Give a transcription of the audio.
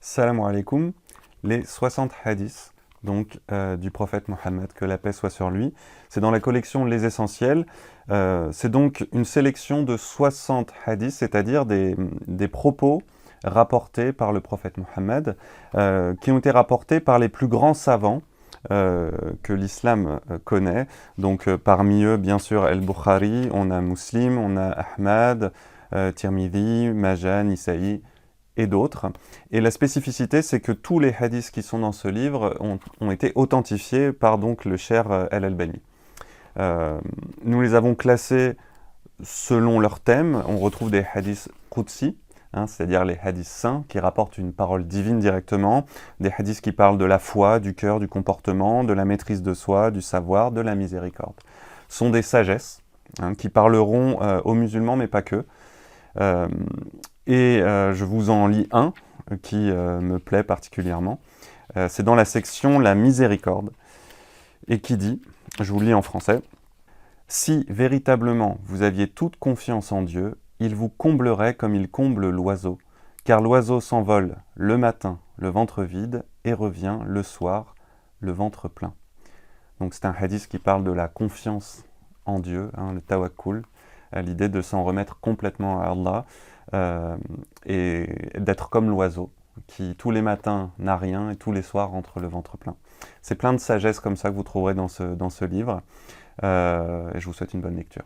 Salam alaikum, les 60 hadiths du prophète Mohammed, que la paix soit sur lui. C'est dans la collection Les Essentiels. C'est donc une sélection de 60 hadiths, c'est-à-dire des propos rapportés par le prophète Mohammed, qui ont été rapportés par les plus grands savants que l'islam connaît. Donc parmi eux, bien sûr, Al-Bukhari, on a Muslim, on a Ahmad, Tirmidhi, Majah, Nisa'i, et d'autres. Et la spécificité, c'est que tous les hadiths qui sont dans ce livre ont été authentifiés par donc le cher Al-Albani. Nous les avons classés selon leur thème. On retrouve des hadiths qudsi, c'est-à-dire les hadiths saints qui rapportent une parole divine directement, des hadiths qui parlent de la foi, du cœur, du comportement, de la maîtrise de soi, du savoir, de la miséricorde. Ce sont des sagesses qui parleront aux musulmans, mais pas que. Je vous en lis un qui me plaît particulièrement. C'est dans la section La miséricorde, et qui dit, je vous le lis en français, « Si véritablement vous aviez toute confiance en Dieu, il vous comblerait comme il comble l'oiseau, car l'oiseau s'envole le matin, le ventre vide, et revient le soir, le ventre plein. » Donc c'est un hadith qui parle de la confiance en Dieu, le tawakkul, l'idée de s'en remettre complètement à Allah, et d'être comme l'oiseau, qui tous les matins n'a rien et tous les soirs rentre le ventre plein. C'est plein de sagesse comme ça que vous trouverez dans ce livre, et je vous souhaite une bonne lecture.